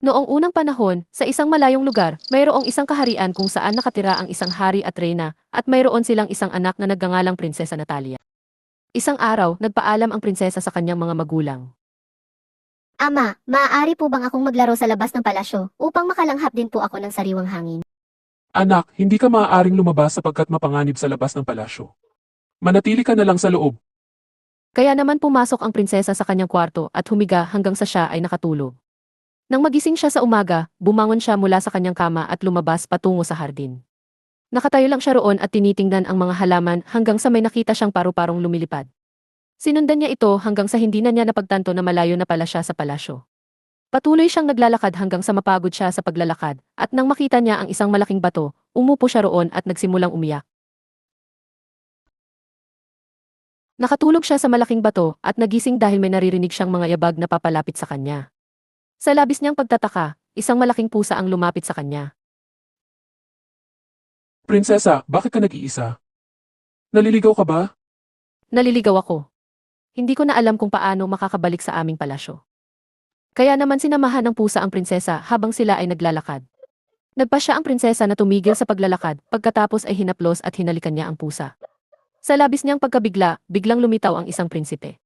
Noong unang panahon, sa isang malayong lugar, mayroong isang kaharian kung saan nakatira ang isang hari at reyna, at mayroon silang isang anak na nagngangalang Prinsesa Natalia. Isang araw, nagpaalam ang prinsesa sa kanyang mga magulang. Ama, maaari po bang akong maglaro sa labas ng palasyo upang makalanghap din po ako ng sariwang hangin? Anak, hindi ka maaaring lumabas sapagkat mapanganib sa labas ng palasyo. Manatili ka na lang sa loob. Kaya naman pumasok ang prinsesa sa kanyang kwarto at humiga hanggang sa siya ay nakatulog. Nang magising siya sa umaga, bumangon siya mula sa kanyang kama at lumabas patungo sa hardin. Nakatayo lang siya roon at tinitingnan ang mga halaman hanggang sa may nakita siyang paru-parong lumilipad. Sinundan niya ito hanggang sa hindi na niya napagtanto na malayo na pala siya sa palasyo. Patuloy siyang naglalakad hanggang sa mapagod siya sa paglalakad, at nang makita niya ang isang malaking bato, umupo siya roon at nagsimulang umiyak. Nakatulog siya sa malaking bato at nagising dahil may naririnig siyang mga yabag na papalapit sa kanya. Sa labis niyang pagtataka, isang malaking pusa ang lumapit sa kanya. Prinsesa, bakit ka nag-iisa? Naliligaw ka ba? Naliligaw ako. Hindi ko na alam kung paano makakabalik sa aming palasyo. Kaya naman sinamahan ng pusa ang prinsesa habang sila ay naglalakad. Nagpasya ang prinsesa na tumigil sa paglalakad, pagkatapos ay hinaplos at hinalikan niya ang pusa. Sa labis niyang pagkabigla, biglang lumitaw ang isang prinsipe.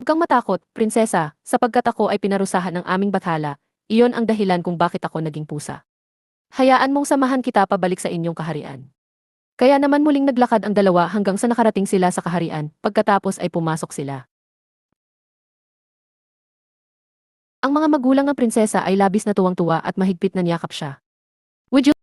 Huwag kang matakot, prinsesa, sapagkat ako ay pinarusahan ng aming bathala, iyon ang dahilan kung bakit ako naging pusa. Hayaan mong samahan kita pabalik sa inyong kaharian. Kaya naman muling naglakad ang dalawa hanggang sa nakarating sila sa kaharian, pagkatapos ay pumasok sila. Ang mga magulang ng prinsesa ay labis na tuwang-tuwa at mahigpit na niyakap siya. Would you